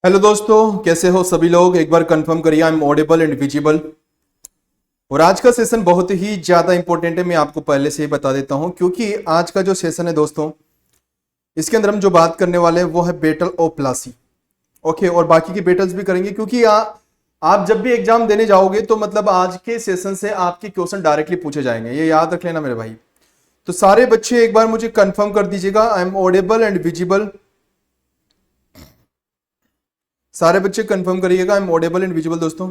Hello दोस्तों, कैसे हो सभी लोग। एक बार कंफर्म करिए I am audible and visible. और आज का सेशन बहुत ही ज्यादा इंपॉर्टेंट है, मैं आपको पहले से ही बता देता हूं, क्योंकि आज का जो सेशन है दोस्तों, इसके अंदर हम जो बात करने वाले हैं वो है बैटल ऑफ प्लासी। ओके, और बाकी की बैटल्स भी करेंगे, क्योंकि आप जब भी एग्जाम देने जाओगे तो मतलब आज के सेशन से आपके क्वेश्चन डायरेक्टली पूछे जाएंगे, ये याद रख लेना मेरे भाई। तो सारे बच्चे एक बार मुझे कंफर्म कर दीजिएगा I am audible and visible. सारे बच्चे कंफर्म करिएगा I am audible and visible दोस्तों।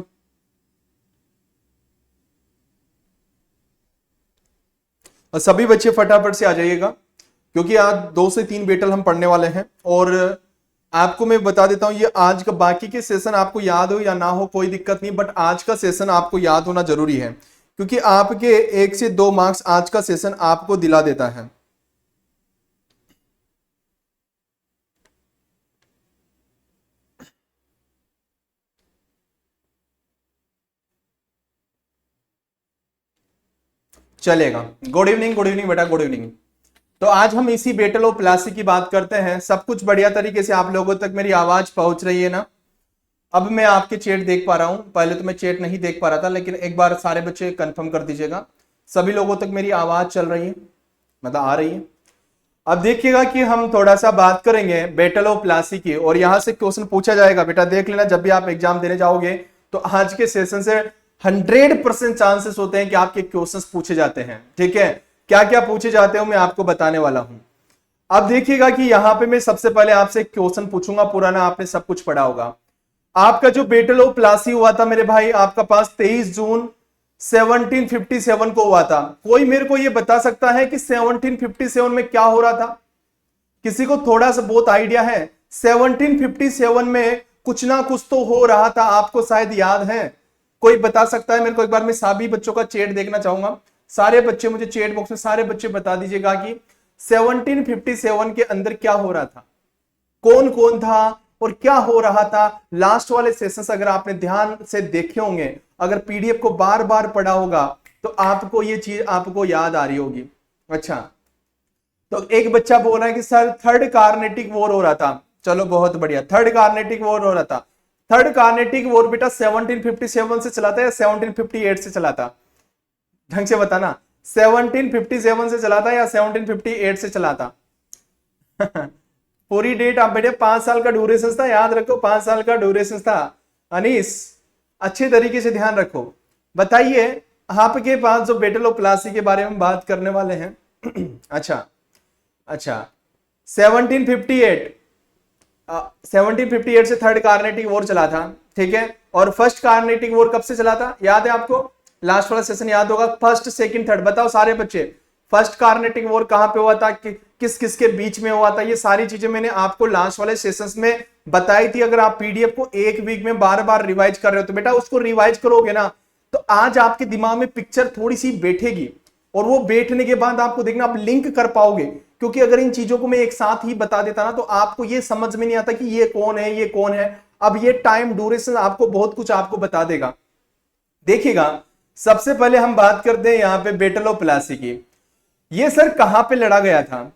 और सभी बच्चे फटाफट से आ जाइएगा, क्योंकि आज 2 से 3 बैटल हम पढ़ने वाले हैं। और आपको मैं बता देता हूं, ये आज का बाकी के सेशन आपको याद हो या ना हो कोई दिक्कत नहीं, बट आज का सेशन आपको याद होना जरूरी है, क्योंकि आपके 1 से 2 मार्क्स आज का सेशन आपको दिला देता है। चलेगा। गुड इवनिंग बेटा, गुड इवनिंग। तो आज हम इसी बैटल ऑफ प्लासी की बात करते हैं। सब कुछ बढ़िया तरीके से आप लोगों तक मेरी आवाज पहुंच रही है ना। अब मैं आपके चैट देख पा रहा हूं, पहले तो मैं चैट नहीं देख पा रहा था, लेकिन एक बार सारे बच्चे कंफर्म कर दीजिएगा सभी लोगों तक मेरी आवाज चल रही है, मतलब आ रही है। अब देखिएगा कि हम थोड़ा सा बात करेंगे बैटल ऑफ प्लासी की, और यहां से क्वेश्चन पूछा जाएगा। बेटा देख लेना, जब भी आप एग्जाम देने जाओगे तो आज के सेशन से 100% चांसेस होते हैं कि आपके क्वेश्चंस पूछे जाते हैं। ठीक है, क्या क्या पूछे जाते हैं मैं आपको बताने वाला हूं। अब देखिएगा कि यहां पे मैं सबसे पहले आपसे क्वेश्चन पूछूंगा, पुराना आपने सब कुछ पढ़ा होगा। आपका जो बैटल ऑफ प्लासी हुआ था मेरे भाई, आपका पास 23 जून 1757 को हुआ था। कोई मेरे को यह बता सकता है कि 1757 में क्या हो रहा था? किसी को थोड़ा सा बहुत आइडिया है? 1757 में कुछ ना कुछ तो हो रहा था, आपको शायद याद है। कोई बता सकता है मेरे को? एक बार मैं सभी बच्चों का चैट देखना चाहूंगा। सारे बच्चे मुझे चैट बॉक्स में सारे बच्चे बता दीजिएगा कि 1757 के अंदर क्या हो रहा था, कौन कौन था और क्या हो रहा था। लास्ट वाले सेशंस अगर आपने ध्यान से देखे होंगे, अगर पीडीएफ को बार बार पढ़ा होगा, तो आपको ये चीज आपको याद आ रही होगी। अच्छा, तो एक बच्चा बोल रहा है कि सर थर्ड कार्नेटिक वॉर हो रहा था। चलो बहुत बढ़िया, थर्ड कार्नेटिक वॉर हो रहा था। थर्ड कार्नेटिक वॉर बेटा 1757 से चला था या 1758 से चला था? ढंग से बताना, 1757 से चला था या 1758 से चला था? पूरी डेट आप बेटे, 5 साल का ड्यूरेशन था, याद रखो 5 साल का ड्यूरेशन था। अनीस अच्छे तरीके से ध्यान रखो। बताइए आपके पास जो बैटल ऑफ प्लासी के बारे में बात करने वाले हैं। अच्छा अच्छा, 1758 1758 से थर्ड कार्नेटिक वॉर चला था। ठीक है, और फर्स्ट कार्नेटिक वॉर कब से चला था याद है आपको? लास्ट वाला सेशन याद होगा, फर्स्ट सेकंड थर्ड। बताओ सारे बच्चे, फर्स्ट कार्नेटिक वॉर कहां पे हुआ था, किस किस के बीच में हुआ था? ये सारी चीजें मैंने आपको लास्ट वाले सेशंस में बताई थी। अगर आप पीडीएफ को एक वीक में बार बार रिवाइज कर रहे हो तो बेटा उसको रिवाइज करोगे ना, तो आज आपके दिमाग में पिक्चर थोड़ी सी बैठेगी, और वो बैठने के बाद आपको देखना आप लिंक कर पाओगे। क्योंकि अगर इन चीजों को मैं एक साथ ही बता देता ना, तो आपको ये समझ में नहीं आता कि ये कौन है ये कौन है। अब ये टाइम ड्यूरेशन आपको बहुत कुछ आपको बता देगा। देखिएगा, सबसे पहले हम बात करते हैं यहां पे बैटल ऑफ प्लासी की। ये सर कहां पे लड़ा गया था?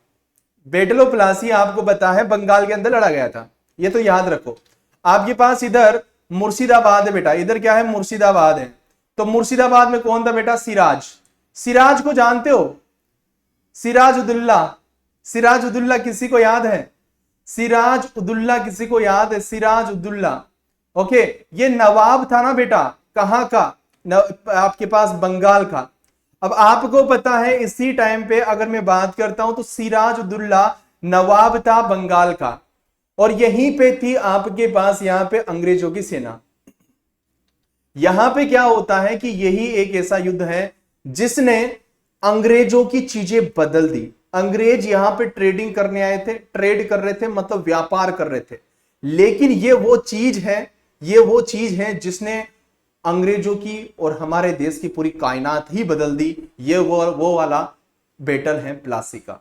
बैटल ऑफ प्लासी आपको पता है बंगाल के अंदर लड़ा गया था, ये तो याद रखो। आपके पास इधर मुर्शिदाबाद है बेटा, इधर क्या है? मुर्शिदाबाद है। तो मुर्शिदाबाद में कौन था बेटा? सिराज। सिराज को जानते हो? सिराज उदुल्ला। सिराज उदुल्ला किसी को याद है? सिराज उदुल्ला किसी को याद है? सिराज उदुल्ला, ओके। ये नवाब था ना बेटा, कहां का? आपके पास बंगाल का। अब आपको पता है इसी टाइम पे अगर मैं बात करता हूं तो सिराज उदुल्ला नवाब था बंगाल का, और यहीं पे थी आपके पास यहां पे अंग्रेजों की सेना। यहां पे क्या होता है कि यही एक ऐसा युद्ध है जिसने अंग्रेजों की चीजें बदल दी। अंग्रेज यहां पे ट्रेडिंग करने आए थे, ट्रेड कर रहे थे, मतलब व्यापार कर रहे थे। लेकिन ये वो चीज है जिसने अंग्रेजों की और हमारे देश की पूरी कायनात ही बदल दी। ये वो वाला बैटल है प्लासी का।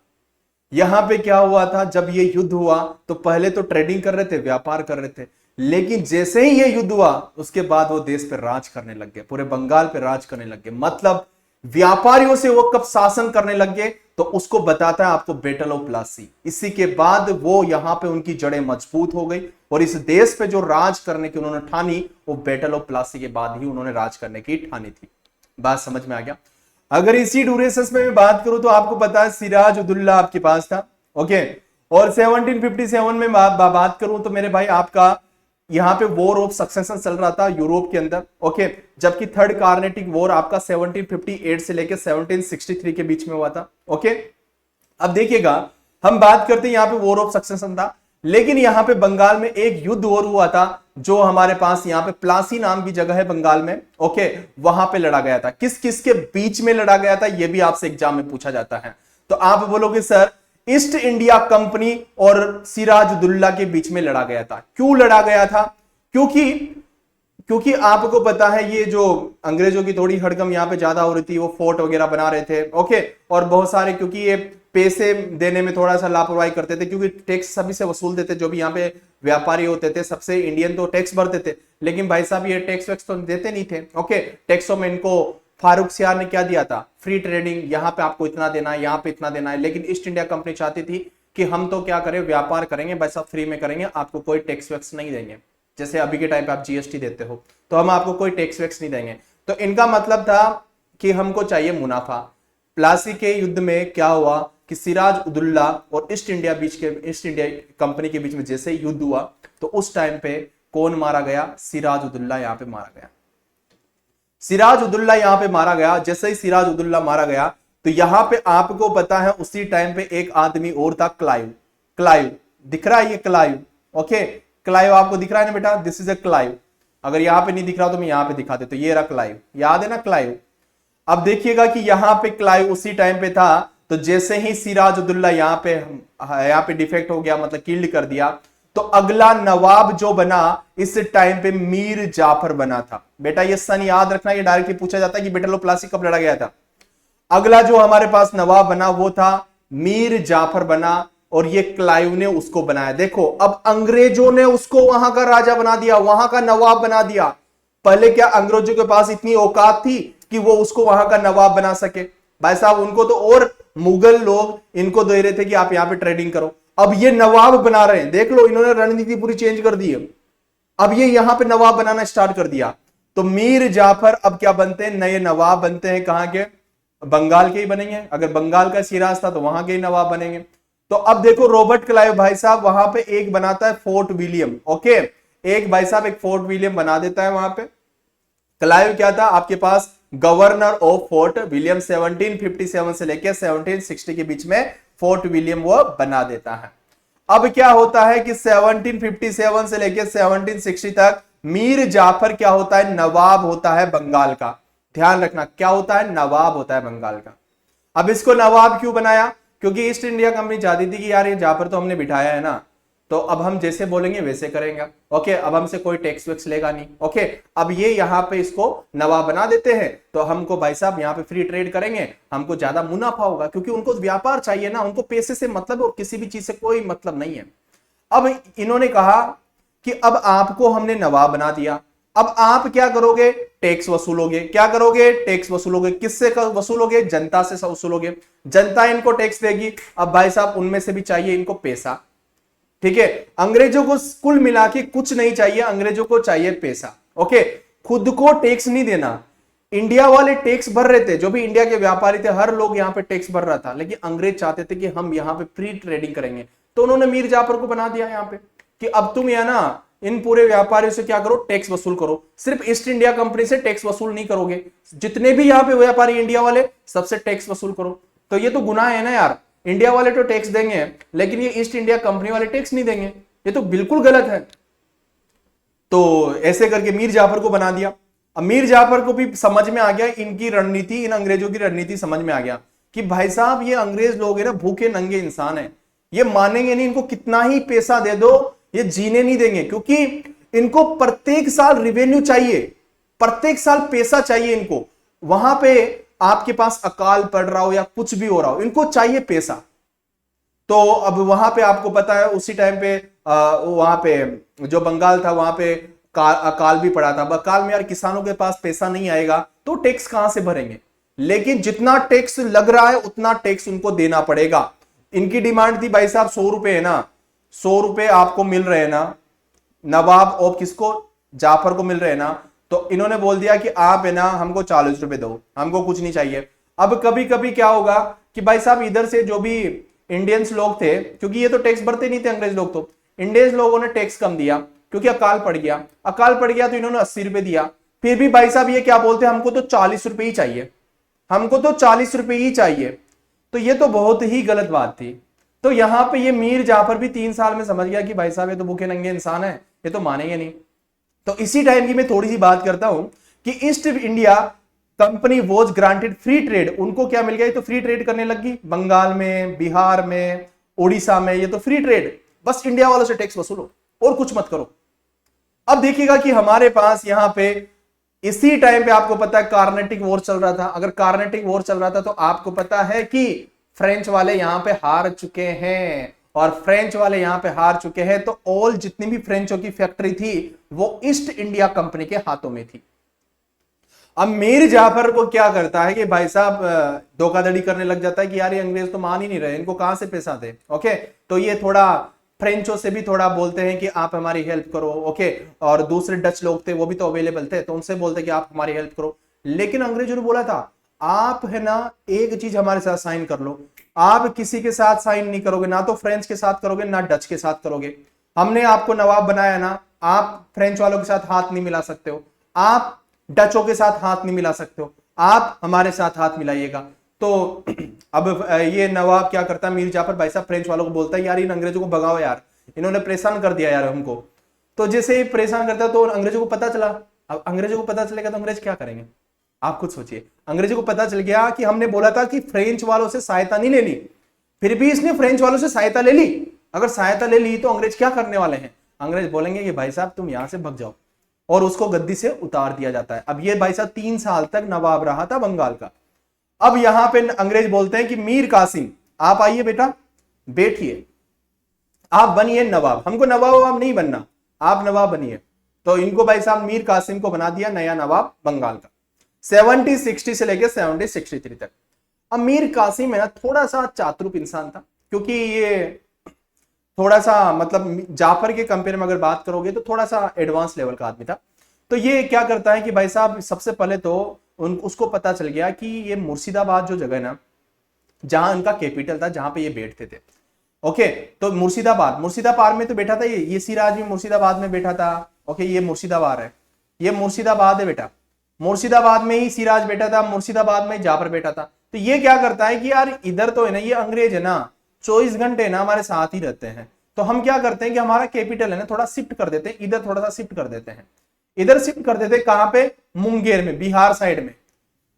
यहां पे क्या हुआ था, जब ये युद्ध हुआ तो पहले तो ट्रेडिंग कर रहे थे, व्यापार कर रहे थे, लेकिन जैसे ही ये युद्ध हुआ उसके बाद वो देश पे राज करने लग गए, पूरे बंगाल पे राज करने लग गए। मतलब व्यापारियों से वो कब शासन करने लग गए, तो उसको बताता है आपको बैटल ऑफ प्लासी। इसी के बाद वो यहां पे उनकी जड़ें मजबूत हो गई और इस देश पे जो राज करने की उन्होंने ठानी वो बैटल ऑफ प्लासी के बाद ही उन्होंने राज करने की ठानी थी। बात समझ में आ गया। अगर इसी ड्यूरेशंस में मैं बात करूं तो आपको पता है सिराज उद्दौला आपके पास था, ओके। और 1757 में बात करूं तो मेरे भाई आपका यहां पे वॉर ऑफ सक्सेशन चल रहा था यूरोप के अंदर, ओके। जबकि थर्ड कार्नेटिक वॉर आपका 1758 से लेकर 1763 के बीच में हुआ था, ओके। अब देखिएगा हम बात करते हैं यहां पे वॉर ऑफ सक्सेशन था, लेकिन यहां पे बंगाल में एक युद्ध और हुआ था जो हमारे पास यहां पे प्लासी नाम की जगह है बंगाल में, ओके। वहां पे लड़ा गया था। किस किस के बीच में लड़ा गया था यह भी आपसे एग्जाम में पूछा जाता है। तो आप बोलोगे सर ईस्ट इंडिया कंपनी और सिराजुद्दौला के बीच में लड़ा गया था। क्यों लड़ा गया था? क्योंकि आपको पता है ये जो अंग्रेजों की थोड़ी हड़कम यहाँ पे ज्यादा हो रही थी, वो फोर्ट वगैरह बना रहे थे, ओके। और बहुत सारे क्योंकि ये पैसे देने में थोड़ा सा लापरवाही करते थे, क्योंकि टैक्स सभी से वसूल देते, जो भी यहाँ पे व्यापारी होते थे सबसे इंडियन तो टैक्स भरते थे, लेकिन भाई साहब ये टैक्स वैक्स तो देते नहीं थे, ओके। टैक्सों में इनको फारूक सियार ने क्या दिया था? फ्री ट्रेडिंग, यहाँ पे आपको इतना देना है, यहाँ पे इतना देना है। लेकिन ईस्ट इंडिया कंपनी चाहती थी कि हम तो क्या करें, व्यापार करेंगे भाई साहब, फ्री में करेंगे, आपको कोई टैक्स वैक्स नहीं देंगे। जैसे अभी के टाइम पे आप जीएसटी देते हो तो हम आपको कोई टैक्स वैक्स नहीं देंगे। तो इनका मतलब था कि हमको चाहिए मुनाफा। प्लासी के युद्ध में क्या हुआ कि सिराजुद्दौला और ईस्ट इंडिया कंपनी के बीच में जैसे युद्ध हुआ तो उस टाइम पे कौन मारा गया? सिराजुद्दौला यहां पे मारा गया। सिराजुद्दौला यहां पे मारा गया। जैसे ही सिराजुद्दौला मारा गया तो यहां पे आपको पता है उसी टाइम पे एक आदमी और था, क्लाइव। दिख रहा है ये क्लाइव, ओके। क्लाइव आपको दिख रहा है ना बेटा, दिस इज अ क्लाइव। अगर यहां पे नहीं दिख रहा तो मैं यहां पे दिखा दे, तो ये रहा क्लाइव, याद है ना क्लाइव। अब देखिएगा कि यहां पे क्लाइव उसी टाइम पे था, तो जैसे ही सिराजुद्दौला यहां पे डिफेक्ट हो गया, मतलब किल्ड कर दिया, तो अगला नवाब जो बना इस टाइम पे मीर जाफर बना था। बेटा ये सन याद रखना, ये डायरेक्टली पूछा जाता है कि बैटल ऑफ प्लासी कब लड़ा गया था। अगला जो हमारे पास नवाब बना वो था मीर जाफर बना, और ये क्लाइव ने उसको बनाया। देखो अब अंग्रेजों ने उसको वहां का राजा बना दिया, वहां का नवाब बना दिया। पहले क्या अंग्रेजों के पास इतनी औकात थी कि वो उसको वहां का नवाब बना सके? भाई साहब उनको तो और मुगल लोग इनको दे रहे थे कि आप यहां पे ट्रेडिंग करो, अब ये नवाब बना रहे हैं। देख लो इन्होंने रणनीति पूरी चेंज कर दी है, अब ये यहां पे नवाब बनाना स्टार्ट कर दिया। तो मीर जाफर अब क्या बनते हैं? नए नवाब बनते हैं। कहां के? बंगाल के ही बनेंगे। अगर बंगाल का सिराज था तो वहां के ही नवाब बनेंगे। तो अब देखो रॉबर्ट क्लाइव भाई साहब वहां पे एक बनाता है फोर्ट विलियम, ओके। एक भाई साहब एक फोर्ट विलियम बना देता है वहां पे। क्लाइव क्या था आपके पास? Governor of Fort William. 1757 से लेकर 1760 के बीच में फोर्ट विलियम वो बना देता है। अब क्या होता है कि 1757 से लेकर 1760 तक मीर जाफर क्या होता है? नवाब होता है बंगाल का। ध्यान रखना क्या होता है? नवाब होता है बंगाल का। अब इसको नवाब क्यों बनाया? क्योंकि ईस्ट इंडिया कंपनी चाहती थी कि यार ये जाफर तो हमने बिठाया है ना, तो अब हम जैसे बोलेंगे वैसे करेंगे, ओके। अब हमसे कोई टैक्स वैक्स लेगा नहीं, ओके। अब ये यहां पे इसको नवाब बना देते हैं, तो हमको भाई साहब यहां पे फ्री ट्रेड करेंगे, हमको ज्यादा मुनाफा होगा, क्योंकि उनको व्यापार चाहिए ना, उनको पैसे से मतलब और किसी भी चीज से कोई मतलब नहीं है। अब इन्होंने कहा कि अब आपको हमने नवाब बना दिया, अब आप क्या करोगे? टैक्स वसूलोगे। क्या करोगे? टैक्स वसूलोगे। किससे वसूलोगे? जनता से वसूलोगे। जनता इनको टैक्स देगी। अब भाई साहब उनमें से भी चाहिए इनको पैसा, ठीक है। अंग्रेजों को कुल मिला के कुछ नहीं चाहिए, अंग्रेजों को चाहिए पैसा, ओके। खुद को टैक्स नहीं देना। इंडिया वाले टैक्स भर रहे थे, जो भी इंडिया के व्यापारी थे हर लोग यहां पे टैक्स भर रहा था, लेकिन अंग्रेज चाहते थे कि हम यहां पे फ्री ट्रेडिंग करेंगे। तो उन्होंने मीर जाफर को बना दिया यहां पे कि अब तुम यहां ना इन पूरे व्यापारियों से क्या करो? टैक्स वसूल करो। सिर्फ ईस्ट इंडिया कंपनी से टैक्स वसूल नहीं करोगे, जितने भी यहां पे व्यापारी इंडिया वाले सबसे टैक्स वसूल करो। तो ये तो गुनाह है ना यार, इंडिया वाले तो टैक्स देंगे लेकिन ये ईस्ट इंडिया कंपनी वाले टैक्स नहीं देंगे, ये तो बिल्कुल गलत है। तो ऐसे करके मीर जाफर को बना दिया। अब मीर जाफर को भी समझ में आ गया इनकी रणनीति, इन अंग्रेजों की रणनीति समझ में आ गया कि भाई साहब ये अंग्रेज लोग है ना, भूखे नंगे इंसान है, ये मानेंगे नहीं, इनको कितना ही पैसा दे दो ये जीने नहीं देंगे, क्योंकि इनको प्रत्येक साल रिवेन्यू चाहिए, प्रत्येक साल पैसा चाहिए इनको। वहां पे आपके पास अकाल पड़ रहा हो या कुछ भी हो रहा हो, इनको चाहिए पैसा। तो अब वहां पे आपको पता है उसी टाइम पे वहां पे जो बंगाल था वहां पे अकाल भी पड़ा था। अकाल में यार किसानों के पास पैसा नहीं आएगा तो टैक्स कहां से भरेंगे, लेकिन जितना टैक्स लग रहा है उतना टैक्स उनको देना पड़ेगा। इनकी डिमांड थी भाई साहब 100 रुपए है ना, 100 रुपए आपको मिल रहे हैं ना, नवाब और किसको, जाफर को मिल रहे हैं ना, तो इन्होंने बोल दिया कि आप है ना हमको 40 रुपए दो, हमको कुछ नहीं चाहिए। अब कभी कभी क्या होगा कि भाई साहब इधर से जो भी इंडियंस लोग थे, क्योंकि ये तो टैक्स भरते नहीं थे अंग्रेज लोग, तो इंडियंस लोगों ने टैक्स कम दिया क्योंकि अकाल पड़ गया, अकाल पड़ गया तो इन्होंने 80 रुपए दिया। फिर भी भाई साहब ये क्या बोलते हैं, हमको तो 40 रुपए ही चाहिए, हमको तो 40 रुपए ही चाहिए। तो ये तो बहुत ही गलत बात थी। तो यहां पे ये मीर जाफर भी 3 साल में समझ गया कि भाई साहब ये तो भूखे नंगे इंसान है, ये तो मानेंगे नहीं। तो इसी टाइम की मैं थोड़ी सी बात करता हूं कि east India company was granted free trade. उनको क्या मिल गया, ये तो फ्री ट्रेड करने लग गई, बंगाल में, बिहार में, उड़ीसा में, ये तो फ्री ट्रेड, बस इंडिया वालों से टैक्स वसूलो और कुछ मत करो। अब देखिएगा कि हमारे पास यहां पे इसी टाइम पे आपको पता है कार्नेटिक वॉर चल रहा था। अगर कार्नेटिक वॉर चल रहा था तो आपको पता है कि फ्रेंच वाले यहां पे हार चुके हैं, और फ्रेंच वाले यहां पे हार चुके हैं तो ऑल जितनी भी फ्रेंचों की फैक्ट्री थी वो ईस्ट इंडिया कंपनी के हाथों में थी। अब मीर जाफर को क्या करता है कि भाई साहब धोखाधड़ी करने लग जाता है कि यार ये अंग्रेज तो मान ही नहीं रहे, इनको कहां से पैसा दे। ओके, तो ये थोड़ा फ्रेंचों से भी थोड़ा बोलते हैं कि आप हमारी हेल्प करो। ओके, और दूसरे डच लोग थे वो भी तो अवेलेबल थे, तो उनसे बोलते कि आप हमारी हेल्प करो। लेकिन अंग्रेजों ने बोला था आप है ना एक चीज हमारे साथ साइन कर लो, आप किसी के साथ साइन नहीं करोगे, ना तो फ्रेंच के साथ करोगे ना डच के साथ करोगे। हमने आपको नवाब बनाया ना, आप फ्रेंच वालों के साथ हाथ नहीं मिला सकते हो, आप डचों के साथ हाथ नहीं मिला सकते हो, आप हमारे साथ हाथ मिलाइएगा। तो अब ये नवाब क्या करता है, मीर जाफर भाई साहब फ्रेंच वालों को बोलता है यार इन अंग्रेजों को भगाओ यार, इन्होंने परेशान कर दिया यार हमको। तो जैसे ही परेशान करता है तो अंग्रेजों को पता चला। अब अंग्रेजों को पता चलेगा तो अंग्रेज क्या करेंगे, आप खुद सोचिए। अंग्रेजों को पता चल गया कि हमने बोला था कि फ्रेंच वालों से सहायता नहीं लेनी, फिर भी इसने फ्रेंच वालों से सहायता ले ली। अगर सहायता ले ली तो अंग्रेज क्या करने वाले हैं, अंग्रेज बोलेंगे कि भाई साहब तुम यहां से भग जाओ, और उसको गद्दी से उतार दिया जाता है। अब ये भाई साहब 3 साल तक नवाब रहा था बंगाल का। अब यहां पे अंग्रेज बोलते हैं कि मीर कासिम आप आइए बेटा, बैठिए, आप बनिए नवाब, हमको नवाब नहीं बनना, आप नवाब बनिए। तो इनको भाई साहब मीर कासिम को बना दिया नया नवाब बंगाल का 70-60 से लेकर 70-63 तक। अब मीर कासिम है ना थोड़ा सा चातुर इंसान था, क्योंकि ये थोड़ा सा मतलब जाफर के कंपेयर में अगर बात करोगे तो थोड़ा सा एडवांस लेवल का आदमी था। तो ये क्या करता है कि भाई साहब सबसे पहले तो उसको पता चल गया कि ये मुर्शिदाबाद जो जगह है ना, जहां इनका कैपिटल था, जहां पे ये बैठते थे। ओके, तो मुर्शिदाबाद में तो बैठा था ये सिराज भी मुर्शिदाबाद में बैठा था। ओके, ये मुर्शिदाबाद है, ये मुर्शिदाबाद है बेटा, मुर्शिदाबाद में ही सिराज बैठा था, मुर्शिदाबाद में जाफर बैठा था। तो ये क्या करता है कि यार इधर तो है ना ये अंग्रेज है ना 24 घंटे ना हमारे साथ ही रहते हैं, तो हम क्या करते हैं कि हमारा कैपिटल है ना थोड़ा शिफ्ट कर देते हैं, इधर थोड़ा सा शिफ्ट कर देते हैं, इधर शिफ्ट कर देते हैं। कहां पे, मुंगेर में, बिहार साइड में।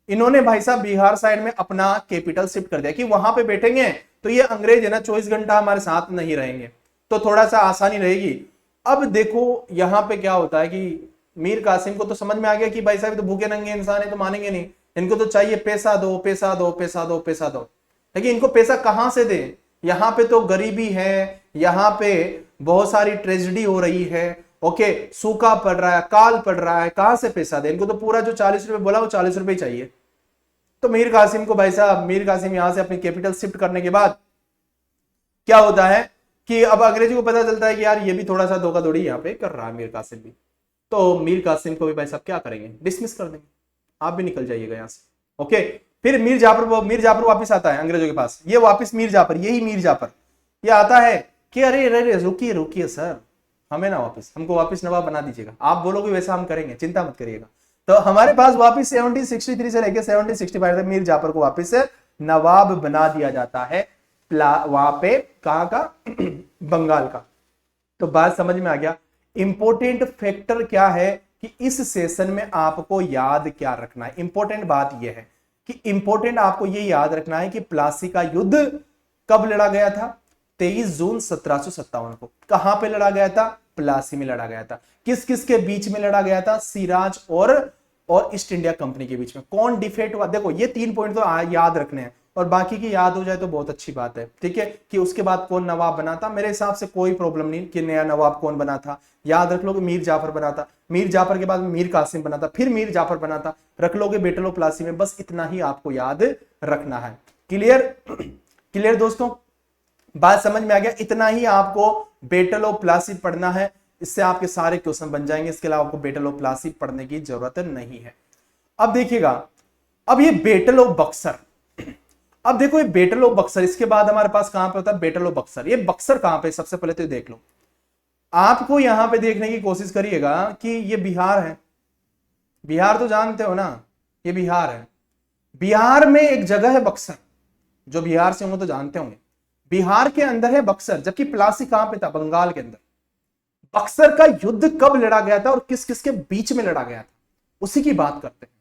इन्होंने भाई साहब बिहार साइड में अपना कैपिटल शिफ्ट कर दिया कि वहां पे बैठेंगे तो ये अंग्रेज है ना 24 घंटा हमारे साथ नहीं रहेंगे, तो थोड़ा सा आसानी रहेगी। अब देखो यहां पे क्या होता है कि मीर कासिम को तो समझ में आ गया कि भाई साहब तो भूखे नंगे इंसान है, तो मानेंगे नहीं, इनको तो चाहिए पैसा दो पैसा दो पैसा दो पैसा दो। लेकिन इनको पैसा कहां से दे, यहां पे तो गरीबी है, यहां पे बहुत सारी ट्रेजेडी हो रही है। ओके, सूखा पड़ रहा है, काल पड़ रहा है, कहां से पैसा दे, इनको तो पूरा जो 40 रुपए बोला वो 40 रुपए चाहिए। तो मीर कासिम को भाई साहब, मीर कासिम यहां से अपनी कैपिटल शिफ्ट करने के बाद क्या होता है कि अब अंग्रेजों को पता चलता है कि यार ये भी थोड़ा सा धोखाधड़ी यहाँ पे कर रहा है मीर कासिम भी। तो मीर कासिम को भी भाई साहब क्या करेंगे, डिसमिस कर देंगे, आप भी निकल जाइएगा यहाँ से। ओके, फिर मीर जाफर वापस आता है अंग्रेजों के पास। ये वापस मीर जाफर, यही मीर जाफर ये आता है कि अरे अरे रुकिए रुकिए सर, हमें ना वापस, हमको वापस नवाब बना दीजिएगा, आप बोलोगे वैसा हम करेंगे, चिंता मत करिएगा। तो हमारे पास वापस 70-63 से लेकर 70-65 तक मीर जाफर को वापस से नवाब बना दिया जाता है, वहां पे कहां का बंगाल का। तो बात समझ में आ गया। इंपॉर्टेंट फैक्टर क्या है कि इस सेशन में आपको याद क्या रखना है, इंपॉर्टेंट बात यह है कि इंपॉर्टेंट आपको यह याद रखना है कि प्लासी का युद्ध कब लड़ा गया था, 23 जून 1757 को। कहां पे लड़ा गया था, प्लासी में लड़ा गया था। किस किस के बीच में लड़ा गया था, सिराज और ईस्ट इंडिया कंपनी के बीच में। कौन डिफेक्ट हुआ, देखो ये 3 पॉइंट तो याद रखने हैं, और बाकी की याद हो जाए तो बहुत अच्छी बात है। ठीक है, कि उसके बाद कौन नवाब बना था, मेरे हिसाब से कोई प्रॉब्लम नहीं कि नया नवाब कौन बना था। याद रख लो कि मीर जाफर बना था, मीर जाफर के बाद मीर कासिम बना था, फिर मीर जाफर बना था, रख लोगे बेटल ऑफ प्लासी में। बस इतना ही आपको याद रखना है। क्लियर क्लियर दोस्तों, बात समझ में आ गया। इतना ही आपको बेटल ऑफ प्लासी पढ़ना है। इससे आपके सारे क्वेश्चन बन जाएंगे, इसके अलावा आपको बैटल ऑफ प्लासी पढ़ने की जरूरत नहीं है। अब देखिएगा, अब ये बैटल ऑफ बक्सर, अब देखो ये बैटल ऑफ बक्सर, इसके बाद हमारे पास कहां पे होता है बैटल ऑफ बक्सर। ये बक्सर कहां पे, सबसे पहले तो देख लो, आपको यहां पे देखने की कोशिश करिएगा कि ये बिहार है, बिहार तो जानते हो ना, ये बिहार है। बिहार में एक जगह है बक्सर, जो बिहार से होंगे तो जानते होंगे, बिहार के अंदर है बक्सर, जबकि प्लासी कहां पे था, बंगाल के अंदर। बक्सर का युद्ध कब लड़ा गया था और किस किस के बीच में लड़ा गया था, उसी की बात करते हैं।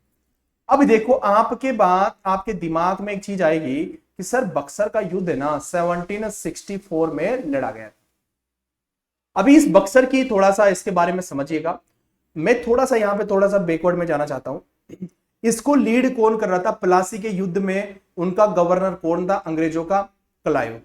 अब देखो, आपके बाद आपके दिमाग में एक चीज आएगी कि सर बक्सर का युद्ध है ना 1764 में लड़ा गया था। अभी इस बक्सर की थोड़ा सा इसके बारे में समझिएगा। मैं थोड़ा सा यहां पे थोड़ा सा बैकवर्ड में जाना चाहता हूं। इसको लीड कौन कर रहा था प्लासी के युद्ध में, उनका गवर्नर कौन था अंग्रेजों का, क्लाइव।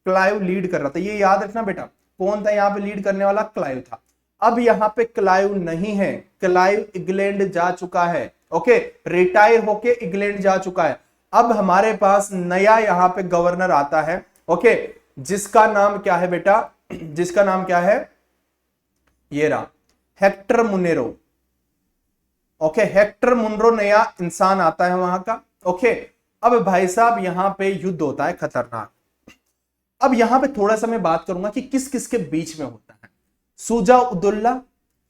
क्लाइव लीड कर रहा था, ये याद रखना बेटा, कौन था यहां पे लीड करने वाला, क्लाइव था। अब यहां पे क्लाइव नहीं है, क्लाइव इंग्लैंड जा चुका है, ओके, रिटायर होके इंग्लैंड जा चुका है। अब हमारे पास नया यहां पे गवर्नर आता है, ओके, जिसका नाम क्या है बेटा, जिसका नाम क्या है, ये रहा हेक्टर मुनेरो, ओके, हेक्टर मुनरो नया इंसान आता है वहां का, ओके। अब भाई साहब यहां पे युद्ध होता है खतरनाक। अब यहां पे थोड़ा सा मैं बात करूंगा कि किस किस के बीच में होता है, शुजा उद्दौला,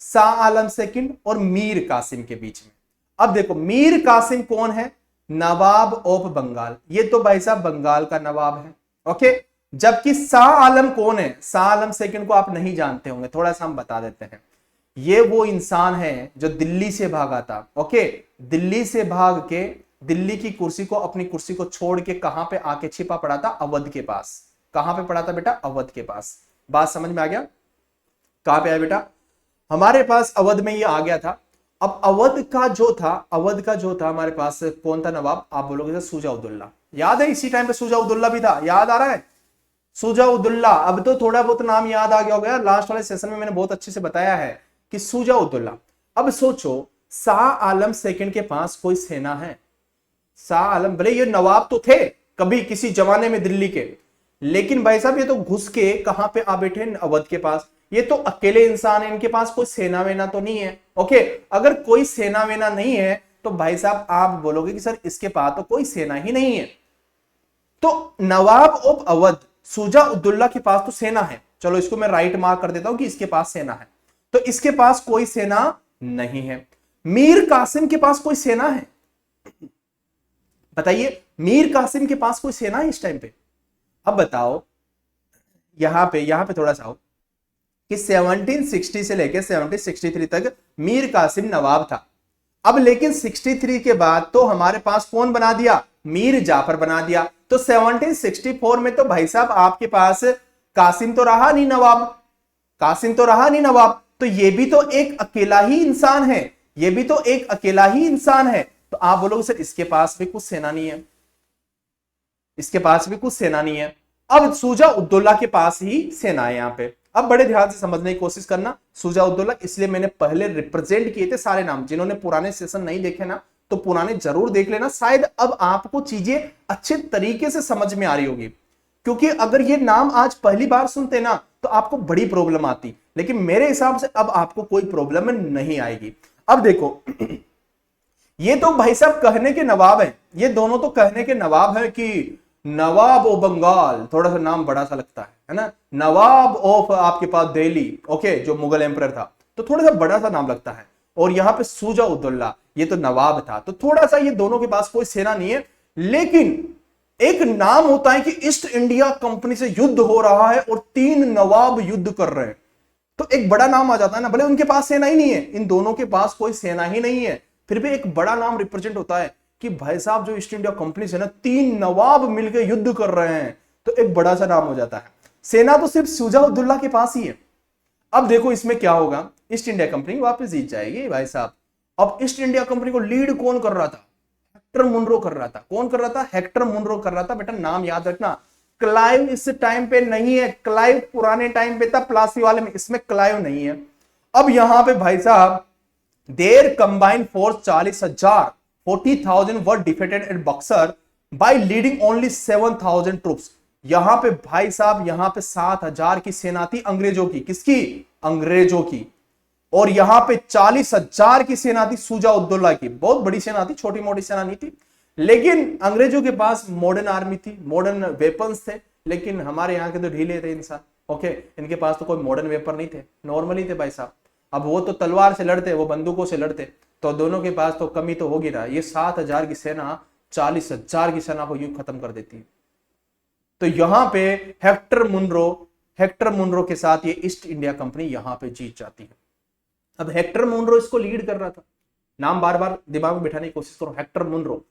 शाह आलम सेकंड और मीर कासिम के बीच में। अब देखो मीर कासिम कौन है, नवाब ऑफ बंगाल, ये तो भाई साहब बंगाल का नवाब है, ओके। जबकि शाह आलम कौन है, शाह आलम सेकंड को आप नहीं जानते होंगे, थोड़ा सा हम बता देते हैं। ये वो इंसान है जो दिल्ली से भागा था, ओके, दिल्ली से भाग के दिल्ली की कुर्सी को, अपनी कुर्सी को छोड़ के कहां पे आके छिपा पड़ा था, अवध के पास। कहां पे पड़ा था बेटा, अवध के पास। बात समझ में आ गया, कहां पे आया बेटा, हमारे पास अवध में ये आ गया था। अब अवध का जो था, अवध का जो था हमारे पास कौन था नवाब, आप बोलोगे शुजा उद्दौला, याद है, इसी टाइम पे शुजा उद्दौला भी था, याद आ रहा है शुजा उद्दौला। अब तो थोड़ा बहुत नाम याद आ गया होगा, लास्ट वाले सेशन में मैंने बहुत अच्छे से बताया है कि शुजा उद्दौला। अब सोचो शाह आलम सेकंड के पास कोई सेना है, शाह आलम भले ये नवाब तो थे कभी किसी जमाने में दिल्ली के, लेकिन भाई साहब ये तो घुस के कहां पे आ बैठे, अवध के पास। ये तो अकेले इंसान है, इनके पास कोई सेना वेना तो नहीं है, ओके। अगर कोई सेना वेना नहीं है तो भाई साहब आप बोलोगे कि सर इसके पास तो कोई सेना ही नहीं है। तो नवाब ऑफ अवध शुजा उद्दौला के पास तो सेना है, चलो इसको मैं राइट मार्क कर देता हूं कि इसके पास सेना है, तो इसके पास कोई सेना नहीं है। मीर कासिम के पास कोई सेना है, बताइए, मीर कासिम के पास कोई सेना है इस टाइम पे। अब बताओ यहां पे थोड़ा सा हो कि 1760 से लेकर 1763 तक मीर कासिम नवाब था। अब लेकिन 63 के बाद तो हमारे पास कौन बना दिया, मीर जाफर बना दिया। तो 1764 में तो भाई साहब आपके पास कासिम तो रहा नहीं नवाब, कासिम तो रहा नहीं नवाब, तो ये भी तो एक अकेला ही इंसान है, ये भी तो एक अकेला ही इंसान है। तो आप बोलोगे सर इसके पास भी कुछ सेना नहीं है, इसके पास भी कुछ सेना नहीं है। अब शुजा उद्दौला के पास ही सेना है यहां पे। अब बड़े ध्यान से समझने की कोशिश करना, शुजा उद्दौला, इसलिए मैंने पहले रिप्रेजेंट किए थे सारे नाम। जिन्होंने पुराने सेशन नहीं देखे ना तो पुराने जरूर देख लेना, शायद अब आपको चीजें अच्छे तरीके से समझ में आ रही होगी। क्योंकि अगर ये नाम आज पहली बार सुनते ना तो आपको बड़ी प्रॉब्लम आती, लेकिन मेरे हिसाब से अब आपको कोई प्रॉब्लम नहीं आएगी। अब देखो ये तो भाई साहब कहने के नवाब है, ये दोनों तो कहने के नवाब है कि नवाब ऑफ बंगाल, थोड़ा सा नाम बड़ा सा लगता है ना, नवाब ऑफ आपके पास दिल्ली, ओके, जो मुगल एम्परर था, तो थोड़ा सा बड़ा सा नाम लगता है। और यहां पे शुजा उद्दौला ये तो नवाब था, तो थोड़ा सा ये दोनों के पास कोई सेना नहीं है। लेकिन एक नाम होता है कि ईस्ट इंडिया कंपनी से युद्ध हो रहा है और 3 नवाब युद्ध कर रहे हैं, तो एक बड़ा नाम आ जाता है ना। भले उनके पास सेना ही नहीं है, इन दोनों के पास कोई सेना ही नहीं है, फिर भी एक बड़ा नाम रिप्रेजेंट होता है कि भाई साहब जो ईस्ट इंडिया कंपनी से ना 3 नवाब मिलकर युद्ध कर रहे हैं, तो एक बड़ा सा नाम हो जाता है। सेना तो सिर्फ शुजा उद्दौला के पास ही है। अब देखो इसमें क्या होगा, ईस्ट इंडिया कंपनी वापस जीत जाएगी भाई साहब। अब ईस्ट इंडिया कंपनी को लीड कौन कर रहा था, हेक्टर मुनरो कर रहा था। कौन कर रहा था, हेक्टर मुनरो कर रहा था। बेटा नाम याद रखना, क्लाइव इस टाइम पे नहीं है, क्लाइव पुराने टाइम पे था प्लासी वाले में, इसमें क्लाइव नहीं है। अब यहां पे भाई साहब there combined force 40,000 40,000 were defeated at Buxar by leading only 7,000 troops. यहां पे भाई साहब, यहां पे 7,000 की सेना थी अंग्रेजों की। किसकी? अंग्रेजों की। और यहां पे 40,000 की सेना थी शुजा उद्दौला की। बहुत बड़ी सेना थी, छोटी मोटी सेना नहीं थी। लेकिन अंग्रेजों के पास मॉडर्न आर्मी थी, मॉडर्न वेपन्स थे। लेकिन हमारे यहाँ के तो ढीले थे इंसान। ओके, इनके पास तो कोई मॉडर्न वेपन नहीं थे, नॉर्मली थे भाई साहब। अब वो तो तलवार से लड़ते, वो बंदूकों से लड़ते, तो दोनों के पास तो कमी तो होगी ना। ये 7,000 की सेना 40,000 की सेना को यूं खत्म कर देती है। तो यहां पे हेक्टर मुनरो के साथ ये ईस्ट इंडिया कंपनी यहां पे जीत जाती है। अब हेक्टर मुनरो इसको लीड कर रहा था। नाम बार बार दिमाग में बिठाने की कोशिश करो, हेक्टर मुनरो।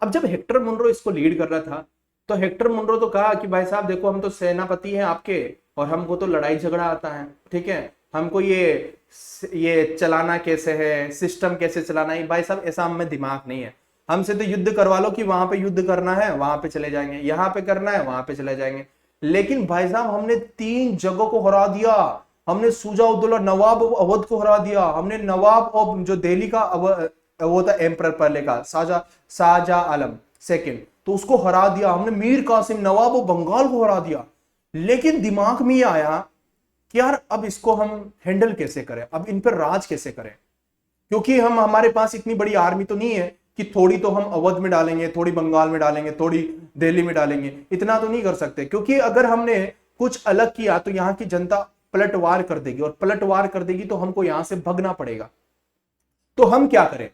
अब जब हेक्टर मुनरो इसको लीड कर रहा था, तो हेक्टर मुनरो तो कहा कि भाई साहब देखो, हम तो सेनापति हैं आपके, और हमको तो लड़ाई झगड़ा आता है, ठीक है, हमको ये चलाना कैसे है, सिस्टम कैसे चलाना है, भाई साहब ऐसा हमें दिमाग नहीं है। हमसे तो युद्ध करवा लो कि वहां पे युद्ध करना है वहां पे चले जाएंगे, यहां पे करना है वहां पे चले जाएंगे। लेकिन भाई साहब हमने 3 जगहों को हरा दिया। हमने शुजा उद्दौला नवाब अवध को हरा दिया, हमने नवाब ऑफ जो दिल्ली का वो था एम्परर पहले का शाहजहां आलम सेकंड, तो उसको हरा दिया हमने। मीर कासिम नवाब ऑफ बंगाल को हरा दिया। लेकिन दिमाग में ये आया कि यार अब इसको हम हैंडल कैसे करें, अब इन पर राज कैसे करें, क्योंकि हमारे पास इतनी बड़ी आर्मी तो नहीं है कि थोड़ी तो हम अवध में डालेंगे, थोड़ी बंगाल में डालेंगे, थोड़ी दिल्ली में डालेंगे, इतना तो नहीं कर सकते। क्योंकि अगर हमने कुछ अलग किया तो यहाँ की जनता पलटवार कर देगी, और पलटवार कर देगी तो हमको यहां से भगना पड़ेगा। तो हम क्या करें?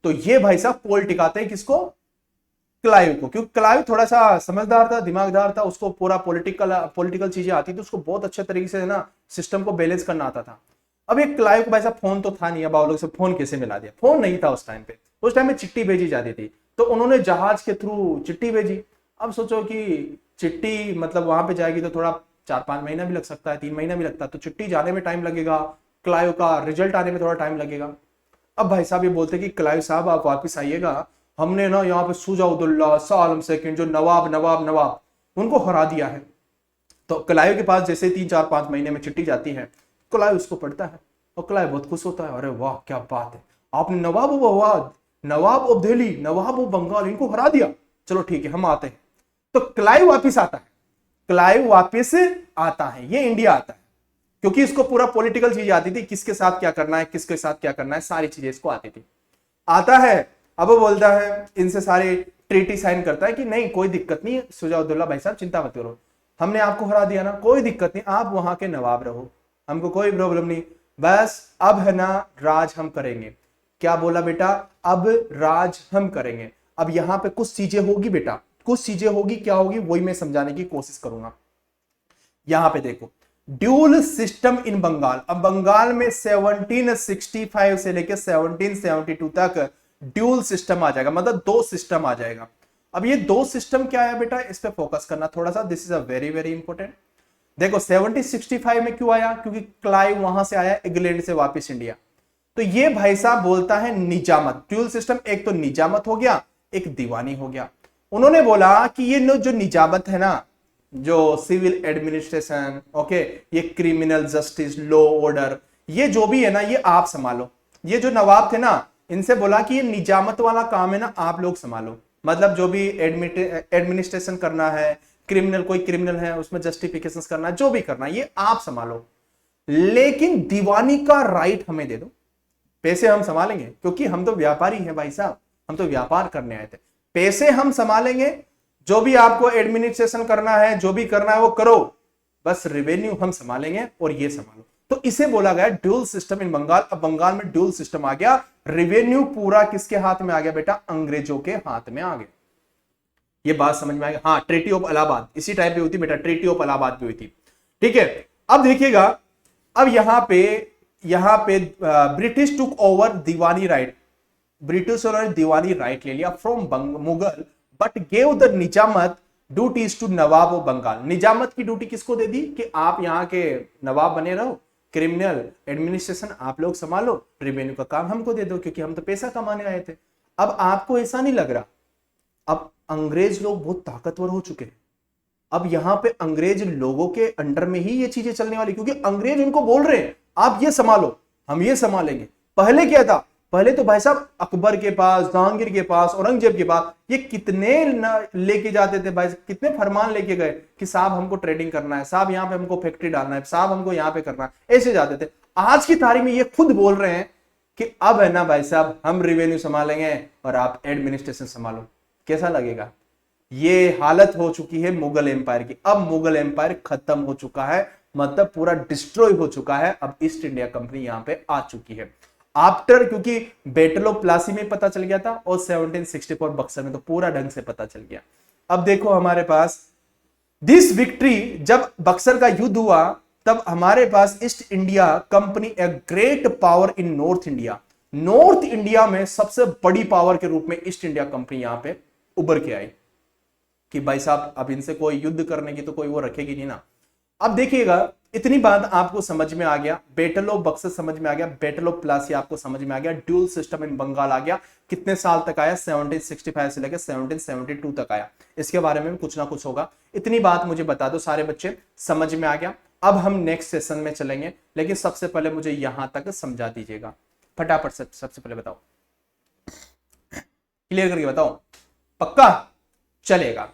तो ये भाई साहब पोल टिकाते हैं किसको? क्लाइव को। क्योंकि क्लाइव थोड़ा सा समझदार था, दिमागदार था, उसको पूरा पॉलिटिकल चीजें आती थी, उसको बहुत अच्छे तरीके से ना सिस्टम को बैलेंस करना आता था। अब एक क्लाइव को भाई साहब फोन तो था नहीं, अब आप लोग से फोन कैसे मिला दिया? फोन नहीं था उस टाइम पे। उस टाइम में चिट्ठी भेजी जाती थी, तो उन्होंने जहाज के थ्रू चिट्ठी भेजी। अब सोचो कि चिट्ठी मतलब वहां पे जाएगी तो थोड़ा 4-5 महीना भी लग सकता है, 3 महीना भी लगता है, तो चिट्ठी जाने में टाइम लगेगा, क्लाइव का रिजल्ट आने में थोड़ा टाइम लगेगा। अब भाई साहब ये बोलते कि क्लाइव साहब आप वापस आइएगा, हमने ना यहाँ पे शुजा उद्दौला, शाह आलम सेकंड, जो नवाब उनको हरा दिया है। तो क्लाइव के पास जैसे 3-4-5 महीने में चिट्ठी जाती है, क्लाइव उसको पढ़ता है और क्लाइव बहुत खुश होता है, अरे वाह क्या बात है, आपने नवाब ऑफ अवध, नवाब ऑफ दिल्ली, नवाब ऑफ बंगाल इनको हरा दिया, चलो ठीक है हम आते हैं। तो क्लाइव वापिस आता है, क्लाइव वापिस आता है, ये इंडिया आता है, क्योंकि इसको पूरा पॉलिटिकल चीज आती थी, किसके साथ क्या करना है, किसके साथ क्या करना है, सारी चीजें इसको आती थी। आता है, अब वो बोलता है, इनसे सारे ट्रीटी साइन करता है कि नहीं कोई दिक्कत नहीं, शुजा उद्दौला भाई साहब चिंता मत करो, हमने आपको हरा दिया ना, कोई दिक्कत नहीं, आप वहां के नवाब रहो, हमको कोई प्रॉब्लम नहीं, बस अब है ना राज हम करेंगे। क्या बोला बेटा? अब राज हम करेंगे। अब यहां पे कुछ चीजें होगी बेटा, कुछ चीजें होगी, क्या होगी वही मैं समझाने की कोशिश करूंगा। यहां पे देखो, ड्यूल सिस्टम इन बंगाल। अब बंगाल में 1765 से लेकर 1772 तक ड्यूल सिस्टम आ जाएगा, मतलब 2 सिस्टम आ जाएगा। अब ये 2 सिस्टम क्या है बेटा, इस पे फोकस करना थोड़ा सा, this is a very very important. देखो 1765 में क्यों आया? क्योंकि क्लाइव वहां से आया इंग्लैंड से वापस इंडिया। तो ये भाई साहब बोलता है निजामत, ड्यूल सिस्टम, एक तो निजामत हो गया, एक दीवानी हो गया। उन्होंने बोला कि ये जो निजामत है ना, जो सिविल एडमिनिस्ट्रेशन, ओके, ये क्रिमिनल जस्टिस, लॉ ऑर्डर, ये जो भी है ना ये आप संभालो। ये जो नवाब थे ना, इनसे बोला कि ये निजामत वाला काम है ना आप लोग संभालो, मतलब जो भी एडमिनिस्ट्रेशन करना है, क्रिमिनल कोई क्रिमिनल है उसमें जस्टिफिकेशन करना है, जो भी करना है ये आप संभालो, लेकिन दीवानी का राइट हमें दे दो, पैसे हम संभालेंगे, क्योंकि हम तो व्यापारी हैं भाई साहब, हम तो व्यापार करने आए थे, पैसे हम संभालेंगे, जो भी आपको एडमिनिस्ट्रेशन करना है, जो भी करना है वो करो, बस रेवेन्यू हम संभालेंगे और ये संभालो। तो इसे बोला गया ड्यूल सिस्टम इन बंगाल। अब बंगाल में ड्यूल सिस्टम आ गया, रेवेन्यू पूरा किसके हाथ में आ गया बेटा? अंग्रेजों के हाथ में आ गया। ये बात समझ में आ गई? हाँ, ट्रीटी ऑफ इलाहाबाद इसी टाइप की हुई थी बेटा, ट्रीटी ऑफ इलाहाबाद भी हुई थी, ठीक है। अब देखिएगा, अब यहां पे ब्रिटिश टुक ओवर दीवानी राइट, ब्रिटिश ने दीवानी राइट ले लिया from Mughal, but gave the निजामत ड्यूटीज टू नवाब ऑफ बंगाल। निजामत की ड्यूटी किसको दे दी कि आप यहाँ के नवाब बने रहो, क्रिमिनल एडमिनिस्ट्रेशन आप लोग संभालो, रेवेन्यू का काम हमको दे दो, क्योंकि हम तो पैसा कमाने आए थे। अब आपको ऐसा नहीं लग रहा, अब अंग्रेज लोग बहुत ताकतवर हो चुके हैं, अब यहां पे अंग्रेज लोगों के अंडर में ही ये चीजें चलने वाली, क्योंकि अंग्रेज उनको बोल रहे हैं आप ये संभालो, हम ये संभालेंगे। पहले क्या था? पहले तो भाई साहब अकबर के पास, जहांगीर के पास, औरंगजेब के पास ये कितने लेके जाते थे भाई, कितने फरमान लेके गए कि साहब हमको ट्रेडिंग करना है, साहब यहाँ पे हमको फैक्ट्री डालना है, साहब हमको यहाँ पे करना है, ऐसे जाते थे। आज की तारीख में ये खुद बोल रहे हैं कि अब है ना भाई साहब हम रिवेन्यू संभालेंगे और आप एडमिनिस्ट्रेशन संभालो। कैसा लगेगा? ये हालत हो चुकी है मुगल एम्पायर की। अब मुगल एम्पायर खत्म हो चुका है, मतलब पूरा डिस्ट्रॉय हो चुका है। अब ईस्ट इंडिया कंपनी यहां पे आ चुकी है आफ्टर, क्योंकि बैटल ऑफ प्लासी में पता चल गया था और 1764 बक्सर में तो पूरा ढंग से पता चल गया। अब देखो हमारे पास दिस विक्ट्री, जब बक्सर का युद्ध हुआ तब हमारे पास East India Company a great power in North India, North India में सबसे बड़ी पावर के रूप में ईस्ट इंडिया कंपनी यहां पे उभर के आई कि भाई साहब अब इनसे कोई युद्ध करने की तो कोई वो रखेगी नहीं ना। अब देखिएगा, इतनी बात आपको समझ में आ गया, बैटल ऑफ बक्सर समझ में आ गया, बैटल ऑफ प्लासी आपको समझ में आ गया, ड्यूल सिस्टम इन बंगाल आ गया। कितने साल तक आया? 1765 से लेकर 1772 तक आया। इसके बारे में भी कुछ ना कुछ होगा। इतनी बात मुझे बता दो सारे बच्चे, समझ में आ गया। अब हम नेक्स्ट सेशन में चलेंगे, लेकिन सबसे पहले मुझे यहां तक समझा दीजिएगा फटाफट से। सबसे पहले बताओ, क्लियर करके बताओ, पक्का चलेगा?